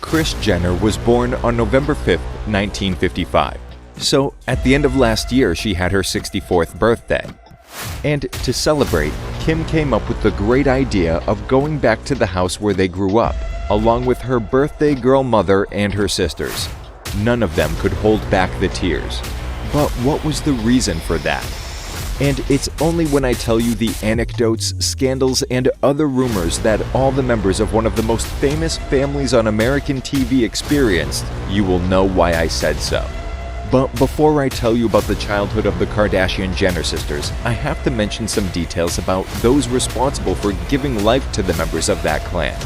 Kris Jenner was born on November 5, 1955. So, at the end of last year, she had her 64th birthday. And to celebrate, Kim came up with the great idea of going back to the house where they grew up, along with her birthday girl mother and her sisters. None of them could hold back the tears. But what was the reason for that? And it's only when I tell you the anecdotes, scandals, and other rumors that all the members of one of the most famous families on American TV experienced, you will know why I said so. But before I tell you about the childhood of the Kardashian Jenner sisters, I have to mention some details about those responsible for giving life to the members of that clan.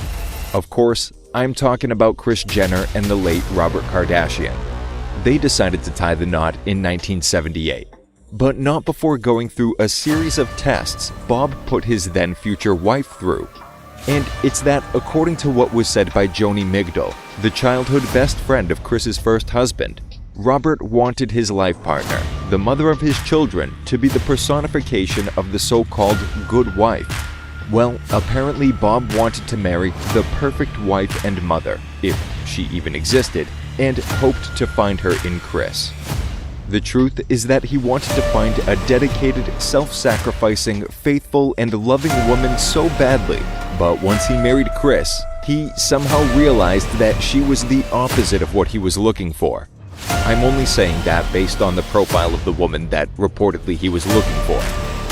Of course, I'm talking about Kris Jenner and the late Robert Kardashian. They decided to tie the knot in 1978. But not before going through a series of tests Bob put his then future wife through. And it's that, according to what was said by Joni Migdal, the childhood best friend of Kris's first husband, Robert wanted his life partner, the mother of his children, to be the personification of the so-called good wife. Well, apparently Bob wanted to marry the perfect wife and mother, if she even existed, and hoped to find her in Kris. The truth is that he wanted to find a dedicated, self-sacrificing, faithful, and loving woman so badly, but once he married Kris, he somehow realized that she was the opposite of what he was looking for. I'm only saying that based on the profile of the woman that reportedly he was looking for.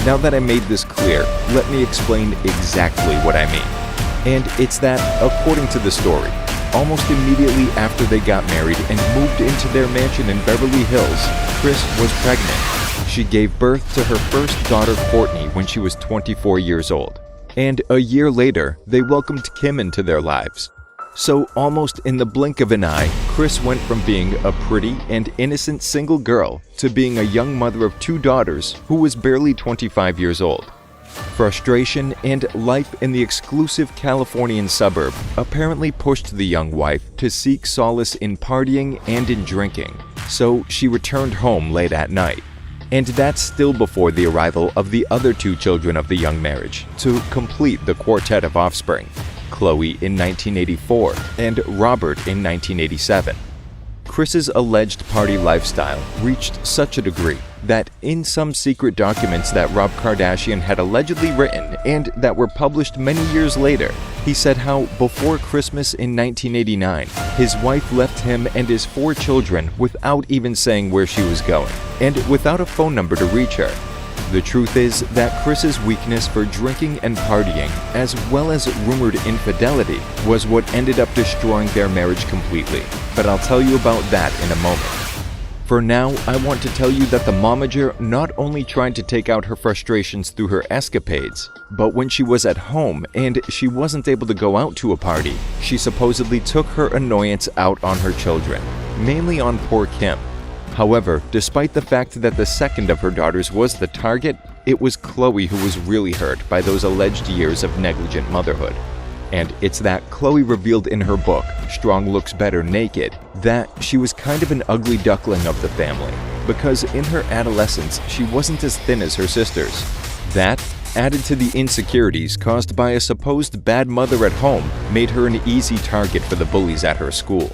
Now that I made this clear, let me explain exactly what I mean. And it's that, according to the story, almost immediately after they got married and moved into their mansion in Beverly Hills, Kris was pregnant. She gave birth to her first daughter, Courtney, when she was 24 years old. And a year later, they welcomed Kim into their lives. So almost in the blink of an eye, Kris went from being a pretty and innocent single girl to being a young mother of two daughters who was barely 25 years old. Frustration and life in the exclusive Californian suburb apparently pushed the young wife to seek solace in partying and in drinking, so she returned home late at night. And that's still before the arrival of the other two children of the young marriage to complete the quartet of offspring, Khloe in 1984 and Robert in 1987. Kris's alleged party lifestyle reached such a degree that in some secret documents that Rob Kardashian had allegedly written and that were published many years later, he said how before Christmas in 1989, his wife left him and his 4 children without even saying where she was going, and without a phone number to reach her. The truth is that Kris's weakness for drinking and partying, as well as rumored infidelity, was what ended up destroying their marriage completely. But I'll tell you about that in a moment. For now, I want to tell you that the momager not only tried to take out her frustrations through her escapades, but when she was at home and she wasn't able to go out to a party, she supposedly took her annoyance out on her children, mainly on poor Kim. However, despite the fact that the second of her daughters was the target, it was Khloe who was really hurt by those alleged years of negligent motherhood. And it's that Khloe revealed in her book, Strong Looks Better Naked, that she was kind of an ugly duckling of the family, because in her adolescence she wasn't as thin as her sisters. That, added to the insecurities caused by a supposed bad mother at home, made her an easy target for the bullies at her school.